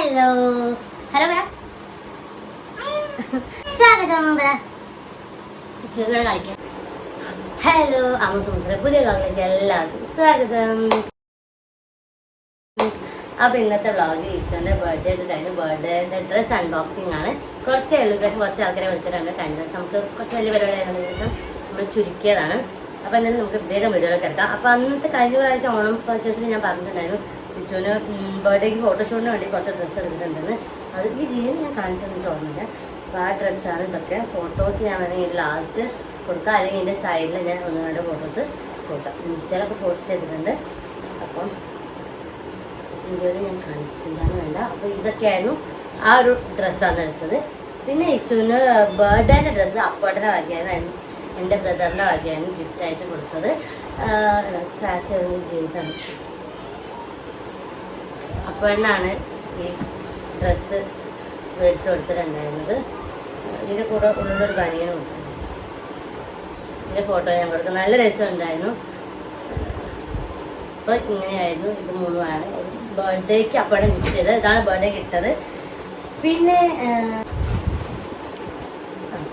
Hello hello സ്വാഗതം കളിക്കാം. Hello അമ്മൂസിലെ പുതിയ കളിലേക്ക് എല്ലാവർക്കും സ്വാഗതം. അപ്പൊ ഇന്നത്തെ വ്ളോഗ് ഈച്ചോന്റെ ബർത്ത്ഡേ ഒക്കെ കഴിഞ്ഞ് ബർത്ത്ഡേന്റെ ഡ്രസ് അൺബോക്സിംഗ് ആണ്. കുറച്ചേ ഉള്ളൂ, പക്ഷേ കുറച്ച് ആൾക്കാരെ വിളിച്ചിട്ടുണ്ട്. കഴിഞ്ഞ നമുക്ക് കുറച്ച് വലിയ പരിപാടി ആയതിനു ശേഷം നമ്മൾ ചുരുക്കിയതാണ്. അപ്പൊ എന്തായാലും നമുക്ക് വേഗം വീഡിയോയിലൊക്കെ എടുക്കാം. അപ്പൊ അന്നത്തെ കഴിഞ്ഞ പ്രാവശ്യം ഓണം പർച്ചേസിൽ ഞാൻ പറഞ്ഞിട്ടുണ്ടായിരുന്നു ഈച്ചോന് ബർത്ത്ഡേക്ക് ഫോട്ടോഷൂട്ടിന് വേണ്ടി കുറച്ച് ഡ്രസ്സ് എടുത്തിട്ടുണ്ടെന്ന്. അത് ഈ ജീൻ ഞാൻ കാണിച്ചിട്ട് ഓർമ്മയില്ല. അപ്പൊ ആ ഡ്രസ്സാണ് ഇതൊക്കെ. ഫോട്ടോസ് ഞാൻ വേണമെങ്കിൽ ലാസ്റ്റ് കൊടുക്കാം, അല്ലെങ്കിൽ ഇതിന്റെ സൈഡിൽ ഞാൻ ഒന്ന് രണ്ട് ഫോട്ടോസ് കൊടുക്കാം. ഇൻസ്റ്റയിലൊക്കെ പോസ്റ്റ് ചെയ്തിട്ടുണ്ട്. അപ്പം വീഡിയോയിൽ ഞാൻ കാണിച്ചിട്ടാണ് വേണ്ട. അപ്പോൾ ഇതൊക്കെയായിരുന്നു ആ ഒരു ഡ്രസ്സാണ് എടുത്തത്. പിന്നെ ഇച്ചുവിന് ബർത്ത്ഡേൻ്റെ ഡ്രസ്സ് അപ്പോട്ടനെ വാങ്ങിയായിരുന്നു, എൻ്റെ ബ്രദറിൻ്റെ വാങ്ങിയായിരുന്നു ഗിഫ്റ്റായിട്ട് കൊടുത്തത്. സ്ക്രാച്ച് ചെയ്ത ജീൻസാണ്. അപ്പോഴാണ് ഈ ഡ്രസ്സ് മേടിച്ചു കൊടുത്തിട്ടുണ്ടായിരുന്നത്. ഇതിൻ്റെ കൂടെ ഉള്ളൊരു ബനിയനും ഉണ്ട്. ഇതിൻ്റെ ഫോട്ടോ ഞാൻ കൊടുക്കും. നല്ല രസമുണ്ടായിരുന്നു. അപ്പോൾ ഇങ്ങനെയായിരുന്നു ഇത് മൂന്നുമാണ് ബർത്ത്ഡേക്ക് അപ്പോഴെ ഗിഫ്റ്റ് ചെയ്തത്. ഇതാണ് ബർത്ത്ഡേക്ക് ഇട്ടത്. പിന്നെ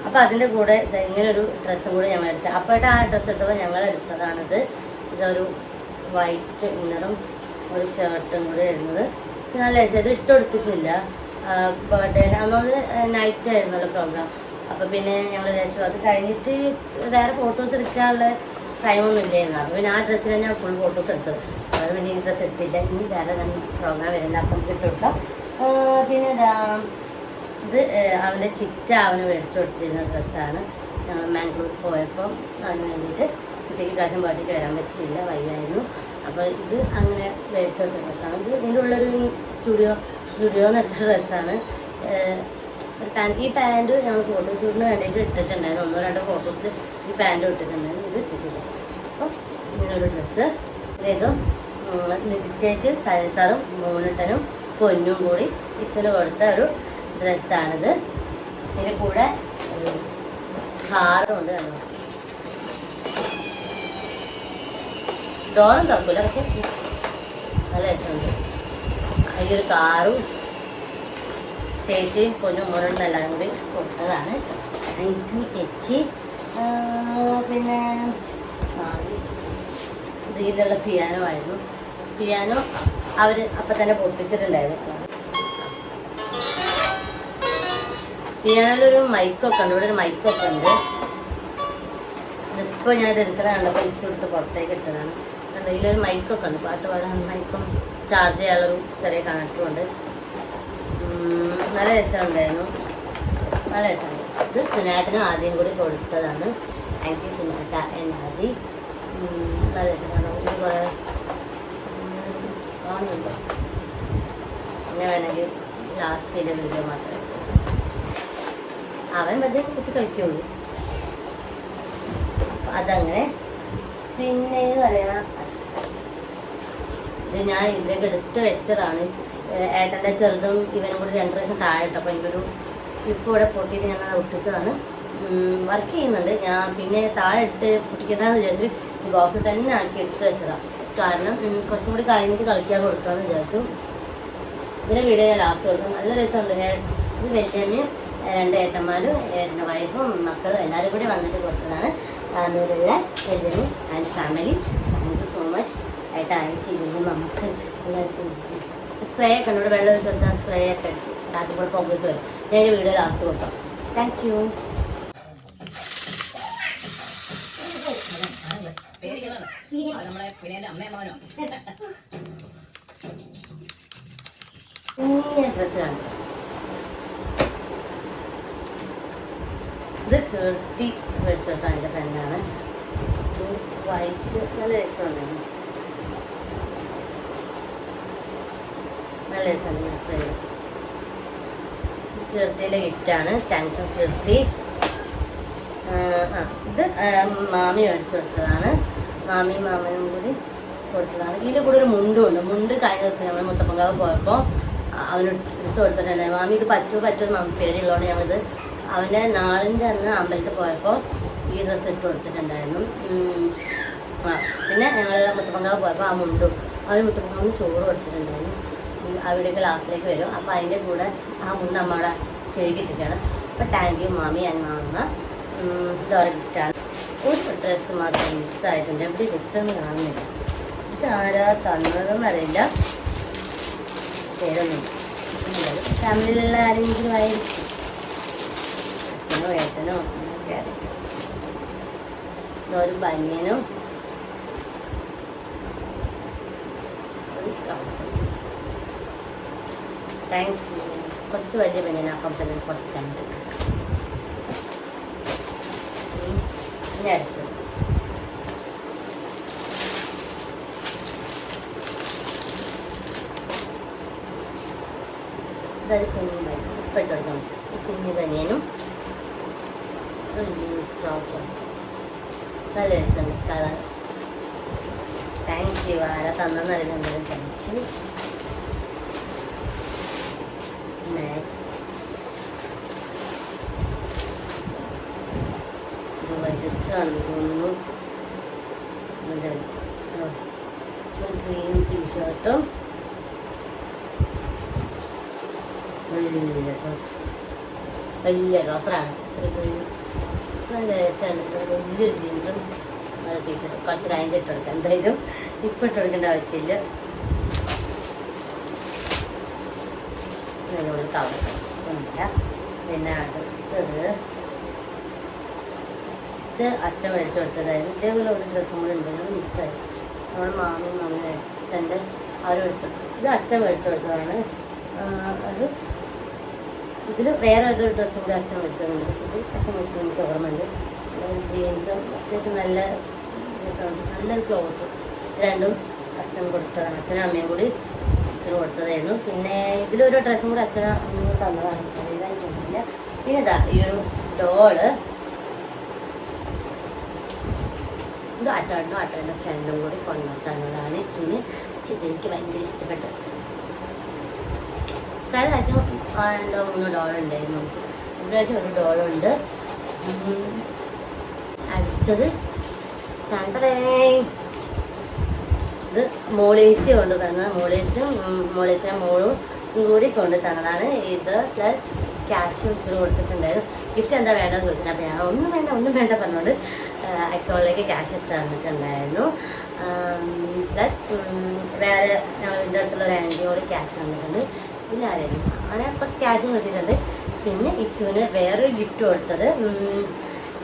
അപ്പോൾ അതിൻ്റെ കൂടെ ഇങ്ങനൊരു ഡ്രസ്സും കൂടെ ഞങ്ങൾ എടുത്തത്. അപ്പോഴത്തെ ആ ഡ്രസ്സ് എടുത്തപ്പോൾ ഞങ്ങൾ എടുത്തതാണിത്. ഇതൊരു വൈറ്റ് ഇന്നറും ഒരു ഷർട്ടും കൂടെ വരുന്നത്. പക്ഷെ നല്ല രസം. ഇത് ഇട്ടുകൊടുത്തിട്ടില്ല. ബർത്ത്ഡേ അന്നൊന്ന് നൈറ്റ് ആയിരുന്നല്ലോ പ്രോഗ്രാം. അപ്പോൾ പിന്നെ ഞങ്ങൾ വിചാരിച്ചു അത് കഴിഞ്ഞിട്ട് വേറെ ഫോട്ടോസ് എടുക്കാനുള്ള ടൈമൊന്നും ഇല്ലായിരുന്നു. അപ്പോൾ പിന്നെ ആ ഡ്രസ്സിലാണ് ഞാൻ ഫുൾ ഫോട്ടോസ് എടുത്തത്. അത് പിന്നെ ഈ ഡ്രസ്സ് എടുത്തില്ല. ഇനി വേറെ പ്രോഗ്രാം വരുന്നുണ്ട്, അപ്പം ഇട്ട് കൊടുക്കാം. പിന്നെ ഇത് അവൻ്റെ ചിറ്റ അവന് മേടിച്ചു കൊടുത്തിരുന്ന ഡ്രസ്സാണ്. ഞങ്ങൾ മാംഗ്ലൂർ പോയപ്പോൾ അവന് വേണ്ടിയിട്ട് ചിറ്റയ്ക്ക് പ്രാവശ്യം ബർത്ത്ഡേക്ക് വരാൻ പറ്റിയില്ല, വയ്യായിരുന്നു. അപ്പോൾ ഇത് അങ്ങനെ മേടിച്ചു കൊടുത്ത ഡ്രസ്സാണ്. ഇത് ഇതിൻ്റെ ഉള്ളൊരു സ്റ്റുഡിയോന്ന് എടുത്ത ഡ്രസ്സാണ്. ഈ പാൻറ് ഞങ്ങൾ ഫോട്ടോഷൂട്ടിന് വേണ്ടിയിട്ട് ഇട്ടിട്ടുണ്ടായിരുന്നു. ഒന്നോ രണ്ടോ ഫോട്ടോസിൽ ഈ പാൻറ് ഇട്ടിട്ടുണ്ടായിരുന്നു. ഇത് ഇട്ടിട്ടില്ല. അപ്പോൾ ഇങ്ങനൊരു ഡ്രസ്സ്. ഇതും നിതിച്ചേച്ച് സയൻസാറും മോനിട്ടനും പൊന്നും കൂടി ഇച്ചിന് കൊടുത്ത ഒരു ഡ്രസ്സാണിത്. ഇതിൻ്റെ കൂടെ ഹാറും ഉണ്ട്. കണ്ടു, ഡോറും തുറക്കില്ല, പക്ഷെ നല്ല രസമുണ്ട്. ഈ ഒരു കാറും ചേച്ചിയും പൊന്നും മോനും എല്ലാവരും കൂടി കൊടുത്തതാണ്. താങ്ക് യു ചേച്ചി. പിന്നെ ഇതിലുള്ള പിയാനോ ആയിരുന്നു. പിയാനോ അവർ അപ്പം തന്നെ പൊട്ടിച്ചിട്ടുണ്ടായിരുന്നു. പിയാനോയിലൊരു മൈക്കൊക്കെ ഉണ്ട്. ഇവിടെ ഒരു മൈക്കൊക്കെ ഉണ്ട്. ഇപ്പോൾ ഞാനത് എടുത്തതാണ്. അപ്പോൾ ഇച്ചെടുത്ത് പുറത്തേക്ക് ഇട്ടതാണ്. ഇതിലൊരു മൈക്കൊക്കെ ഉണ്ട്, പാട്ട് പാടാൻ മൈക്കും ചാർജ് ചെയ്യാനുള്ളൊരു ചെറിയ കണക്റ്റും ഉണ്ട്. നല്ല രസമുണ്ടായിരുന്നു. നല്ല രസമുണ്ട്. ഇത് സുനാട്ടിനും ആദ്യം കൂടി കൊടുത്തതാണ്. താങ്ക് യു സുനാട്ട ആൻഡ് ആദി. നല്ല രസമാണ്. ഇതിൽ കുറേ കാണുന്നുണ്ട്. പിന്നെ വേണമെങ്കിൽ ലാസ്റ്റ് വീഡിയോ മാത്രമേ അവൻ വെറുതെ കുത്തി കളിക്കുള്ളൂ. അതങ്ങനെ. പിന്നെ പറയാം, ഇത് ഞാൻ ഇതിലേക്ക് എടുത്ത് വെച്ചതാണ്. ഏട്ടൻ്റെ ചെറുതും ഇവനും കൂടി 2 പ്രാവശ്യം താഴെ ഇട്ടപ്പോൾ എനിക്കൊരു ക്ലിപ്പ് ഇവിടെ പൊട്ടിയിട്ട് ഞാൻ ഒട്ടിച്ചതാണ്. വർക്ക് ചെയ്യുന്നുണ്ട്. ഞാൻ പിന്നെ താഴെ ഇട്ട് പൊട്ടിക്കണ്ടെന്ന് വിചാരിച്ചിട്ട് ഈ ബോക്സിൽ തന്നെ ആക്കി എടുത്ത് വെച്ചതാണ്. കാരണം കുറച്ചും കൂടി കഴിഞ്ഞിട്ട് കളിക്കാൻ കൊടുക്കാമെന്ന് വിചാരിച്ചു. ഇതിൻ്റെ വീഡിയോ ഞാൻ ലാസ്റ്റ് കൊടുക്കും. നല്ല രസമുണ്ട്. ഇത് വല്യമ്മയും 2 ഏട്ടന്മാരും ഏട്ടൻ്റെ വൈഫും മക്കളും എല്ലാവരും കൂടി വന്നിട്ട് കൊടുത്തതാണ്. കണ്ണൂരുള്ള വല്യമ്മ and family. Thank you so much. ഏട്ടാ അയച്ചു ഇതിൻ്റെ നമുക്ക് എല്ലാവർക്കും സ്പ്രേ ഒക്കെ ഉണ്ട്. ഇവിടെ വെള്ളം ഒഴിച്ച് കൊടുത്താൽ സ്പ്രേ ഒക്കെ അടിക്കും. ആദ്യം കൂടെ പൊങ്ങിട്ട് വരും. ഞാൻ ഈ വീഡിയോ ലാസ്റ്റ് കൊടുക്കാം. Thank you. ഡ്രസ്സ് കാണിച്ചു. ഇത് കീർത്തി മേടിച്ചു കൊടുത്താൽ എൻ്റെ ഫ്രണ്ടാണ്. വൈറ്റ് നല്ല രസമുണ്ടായിരുന്നു. നല്ല രസമുണ്ട്. കീർത്തിൻ്റെ ഗിഫ്റ്റാണ്. താങ്ക്സ് കീർത്തി. ഇത് മാമി മേടിച്ചു കൊടുത്തതാണ്. മാമിയും മാമനും കൂടി കൊടുത്തതാണ്. ഇതിൻ്റെ കൂടെ ഒരു മുണ്ടും ഉണ്ട്. മുണ്ട് കഴിഞ്ഞ ദിവസം ഞങ്ങൾ മുത്തപ്പങ്കാവ് പോയപ്പോൾ അവന് എടുത്ത് കൊടുത്തിട്ടുണ്ട്. മാമി ഇത് പറ്റുമെന്ന് മാമി പേടിയുള്ളതുകൊണ്ട് ഞങ്ങളിത് അവൻ്റെ നാളിൻ്റെ അന്ന് അമ്പലത്തിൽ പോയപ്പോൾ ഈ ഡ്രസ്സ് ഇട്ട് കൊടുത്തിട്ടുണ്ടായിരുന്നു. പിന്നെ ഞങ്ങൾ മുത്തപ്പങ്കാവ് പോയപ്പോൾ ആ മുണ്ടും അവന് മുത്തപ്പങ്കാവിന് ചോറ് കൊടുത്തിട്ടുണ്ടായിരുന്നു. ആ വീഡിയോക്ക് ലാസ്റ്റിലേക്ക് വരും. അപ്പോൾ അതിൻ്റെ കൂടെ ആ മുണ്ട് അമ്മയുടെ കഴുകിയിട്ടിട്ടാണ്. അപ്പോൾ താങ്ക് യു മാമി ആൻഡ് മാമ. ഇതോടെ ഗിഫ്റ്റാണ്. ഒരു ഡ്രസ്സ് മാത്രം മിസ്സായിട്ടുണ്ട്. എവിടെ വെച്ചെന്ന് കാണുന്നില്ല. ഇതാരാ തന്നതെന്നറിയില്ല, പേരൊന്നും ഫാമിലിയിലുള്ള ആരെങ്കിലും ആയിരിക്കും, അച്ഛനോ ഏട്ടനോ അങ്ങനെയൊക്കെ ആയിരിക്കും. ഇതൊരു ബനിയനും ഒരു ട്രൗസറും. Thank you. കുറച്ച് വലിയ ബനിയൻ അപ്പം തന്നെ കുറച്ച് കണ്ടു. ഇനി അടുത്തത് ഇതൊരു കുഞ്ഞു ബനിയൻ, ഇപ്പോഴത്തെ ഈ കുഞ്ഞു ബനിയനും ഒരു ജീൻസ് ടോപ്പും. നല്ല രസമുണ്ട് കളർ. Thank you. ആരാ തന്നെന്നറിയില്ല. Thank you. ഇത് വലുതാണെന്ന് തോന്നുന്നു. ഒരു ഗ്രീൻ ടീഷർട്ടും വലിയ ഡ്രസ്സറാണ്. ഒരു ഗ്രീൻ നല്ല രസമാണ്. വലിയൊരു ജീൻസും ടീഷർട്ടും. കുറച്ച് കഴിഞ്ഞിട്ട് ഇട്ട് കൊടുക്കാം. എന്തായാലും ഇപ്പം ഇട്ട് കൊടുക്കേണ്ട ആവശ്യമില്ല. ഇതിനോട് കവറില്ല. പിന്നെ അടുത്തത് ഇത് അച്ഛൻ മേടിച്ചു കൊടുത്തതായിരുന്നു. ഇതേപോലെ ഒരു ഡ്രസ്സും കൂടെ ഉണ്ടായിരുന്നു, മിസ്സായി. നമ്മൾ മാമനും മാമനും ഏട്ടൻ്റെ അവർ മേടിച്ചു. ഇത് അച്ഛൻ മേടിച്ചു കൊടുത്തതാണ്. അത് ഇതിൽ വേറെ ഏതൊരു ഡ്രസ്സും കൂടി അച്ഛൻ മേടിച്ചതുണ്ട്. പക്ഷേ ഇത് അച്ഛൻ മേടിച്ചത് എനിക്ക് ഓർമ്മയുണ്ട്. ഒരു ജീൻസും അത്യാവശ്യം നല്ല രസമുണ്ട്, നല്ലൊരു ക്ലോത്ത്. ഇത് രണ്ടും അച്ഛൻ കൊടുത്തതാണ്. അച്ഛനും അമ്മയും കൂടി അച്ഛന് കൊടുത്തതായിരുന്നു. പിന്നെ ഇതിലൊരു ഡ്രസ്സും കൂടി അച്ഛന് അമ്മ തന്നതാണ്, ഇതായിട്ടൊന്നുമില്ല. പിന്നെ ഇതാ ഈ ഒരു ഡോള്, ഇത് അട്ടൻ്റെ ഫ്രണ്ടും കൂടി കൊണ്ടു തന്നതാണ്. ചുന് എനിക്ക് ഭയങ്കര ഇഷ്ടപ്പെട്ടത്. കഴിഞ്ഞ പ്രാവശ്യം 2-3 ഡോളർ ഉണ്ടായിരുന്നു. ഇപ്രാവശ്യം ഒരു ഡോളുണ്ട്. അടുത്തത് ഇത് മോളേച്ചി കൊണ്ട് തന്നത്. മോളേച്ചിനെ മോളും കൂടി കൊണ്ട് തന്നതാണ്. ഇത് പ്ലസ് ക്യാഷ് വെച്ചിട്ട് കൊടുത്തിട്ടുണ്ടായിരുന്നു. ഗിഫ്റ്റ് എന്താ വേണ്ടതെന്ന് ചോദിച്ചിട്ട് അപ്പോൾ ഞാൻ ഒന്നും വേണ്ട പറഞ്ഞുകൊണ്ട് അക്കൗണ്ടിലേക്ക് ക്യാഷ് എടുത്ത് തന്നിട്ടുണ്ടായിരുന്നു. പ്ലസ് വേറെ ഞങ്ങളുടെ അടുത്തുള്ള ഒരു ആൻറ്റിയോട് ക്യാഷ് തന്നിട്ടുണ്ട്. പിന്നെ ആരെയും അങ്ങനെ കുറച്ച് ക്യാഷും കിട്ടിയിട്ടുണ്ട്. പിന്നെ ഇച്ചുവിന് വേറൊരു ഗിഫ്റ്റ് കൊടുത്തത്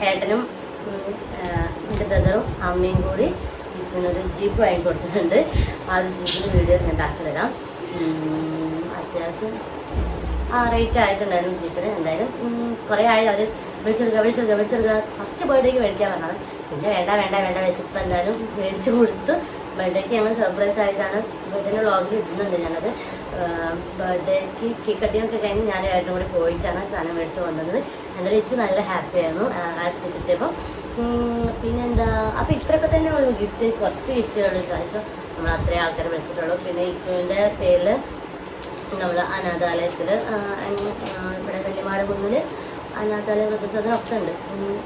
ഏട്ടനും എൻ്റെ ബ്രദറും അമ്മയും കൂടി ഇച്ചുവിനൊരു ജീപ്പ് വാങ്ങി കൊടുത്തിട്ടുണ്ട്. ആ ഒരു ജീപ്പിന് വീഡിയോ ഞാൻ താക്കി തരാം. അത്യാവശ്യം റേറ്റ് ആയിട്ടുണ്ടായിരുന്നു ജീപ്പിന്. എന്തായാലും കുറേ ആയി അവർ വിളിച്ചെടുക്കുക. ഫസ്റ്റ് ബർത്ത്ഡേക്ക് മേടിക്കാൻ പറഞ്ഞത്. പിന്നെ വേണ്ട വെച്ചിപ്പോൾ എന്തായാലും മേടിച്ച് കൊടുത്തു. ബർത്ത്ഡേക്ക് ഞങ്ങൾ സർപ്രൈസ് ആയിട്ടാണ് ബർത്ത്ഡേൻ്റെ വ്ളോഗിൽ ഇടുന്നുണ്ട്. ഞാനത് ബർത്ത്ഡേക്ക് കേക്ക് കട്ടിങ്ങൊക്കെ കഴിഞ്ഞ് ഞാൻ ഏട്ടനും കൂടി പോയിട്ടാണ് സാധനം മേടിച്ച് കൊണ്ടുവന്നത്. എന്തായാലും ഇച്ചു നല്ല ഹാപ്പി ആയിരുന്നു കിട്ടിയപ്പോൾ. പിന്നെന്താ, അപ്പോൾ ഇത്രയൊക്കെ തന്നെ ഉള്ളൂ ഗിഫ്റ്റ്. കുറച്ച് ഗിഫ്റ്റുകൾ പ്രാവശ്യം നമ്മൾ അത്രയും ആൾക്കാരെ വിളിച്ചിട്ടുള്ളൂ. പിന്നെ ഇച്ചുവിൻ്റെ പേരിൽ നമ്മൾ അനാഥാലയത്തിൽ ഇവിടെ വെള്ളിമാട് കുന്നിൽ അനാഥാലയ വൃദ്ധസദനമൊക്കെ ഉണ്ട്.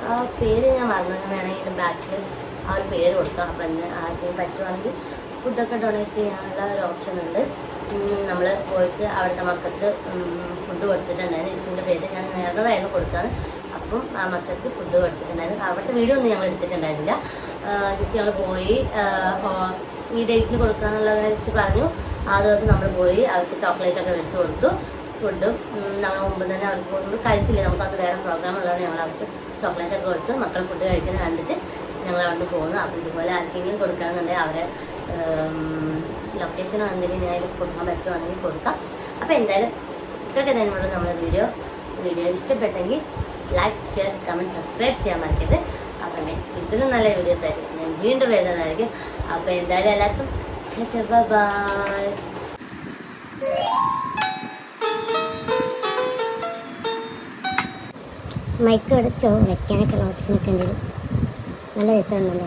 ആ പേര് ഞാൻ മറന്നു. വേണമെങ്കിൽ ബാക്കിൽ ആ ഒരു പേര് കൊടുക്കാം. അപ്പം ആർക്കെങ്കിലും പറ്റുവാണെങ്കിൽ ഫുഡൊക്കെ ഡൊണേറ്റ് ചെയ്യാനുള്ള ഒരു ഓപ്ഷൻ ഉണ്ട്. നമ്മൾ പോയിട്ട് അവിടുത്തെ മക്കൾക്ക് ഫുഡ് കൊടുത്തിട്ടുണ്ടായിരുന്നു. ഇച്ചുവിൻ്റെ പേര് ഞാൻ നേരതായിരുന്നു കൊടുക്കാറ്. അപ്പം ആ മക്കൾക്ക് ഫുഡ് കൊടുത്തിട്ടുണ്ടായിരുന്നു. അവിടുത്തെ വീഡിയോ ഒന്നും ഞങ്ങൾ എടുത്തിട്ടുണ്ടായിരുന്നില്ല. ജസ്റ്റ് ഞങ്ങൾ പോയി ഈ ഡേറ്റിൽ കൊടുക്കാന്നുള്ള ജസ്റ്റ് പറഞ്ഞു. ആ ദിവസം നമ്മൾ പോയി അവർക്ക് ചോക്ലേറ്റൊക്കെ മേടിച്ച് കൊടുത്തു. ഫുഡും നമ്മൾ മുമ്പ് തന്നെ അവർക്ക് കൊണ്ട് കഴിച്ചില്ല. നമുക്കത് വേറെ പ്രോഗ്രാം ഉള്ളതാണ്. ഞങ്ങൾ അവർക്ക് ചോക്ലേറ്റൊക്കെ കൊടുത്ത് മക്കൾ ഫുഡ് കഴിക്കുന്നത് കണ്ടിട്ട് ഞങ്ങൾ അവിടെ നിന്ന് പോകുന്നു. അപ്പോൾ ഇതുപോലെ ആർക്കെങ്കിലും കൊടുക്കുകയാണെന്നുണ്ടെങ്കിൽ അവരെ ലൊക്കേഷനോ എന്തെങ്കിലും ഞാൻ കൊടുക്കാൻ പറ്റുവാണെങ്കിൽ കൊടുക്കാം. അപ്പോൾ എന്തായാലും ഇതൊക്കെ തന്നെയുള്ള നമ്മുടെ വീഡിയോ ഇഷ്ടപ്പെട്ടെങ്കിൽ ലൈക്ക്, ഷെയർ, കമൻറ്റ്, സബ്സ്ക്രൈബ് ചെയ്യാൻ മറക്കരുത്. അപ്പോൾ നെക്സ്റ്റ് ഇതിലും നല്ല വീഡിയോസ് ആയിരിക്കും ഞാൻ വീണ്ടും വരുന്നതായിരിക്കും. അപ്പോൾ എന്തായാലും എല്ലാവർക്കും ബൈ. മൈക്ക് അവിടെ സ്റ്റോവ് വെക്കാനൊക്കെയുള്ള ഓപ്ഷനൊക്കെ ഉണ്ടെങ്കിൽ നല്ല രസമുണ്ട്.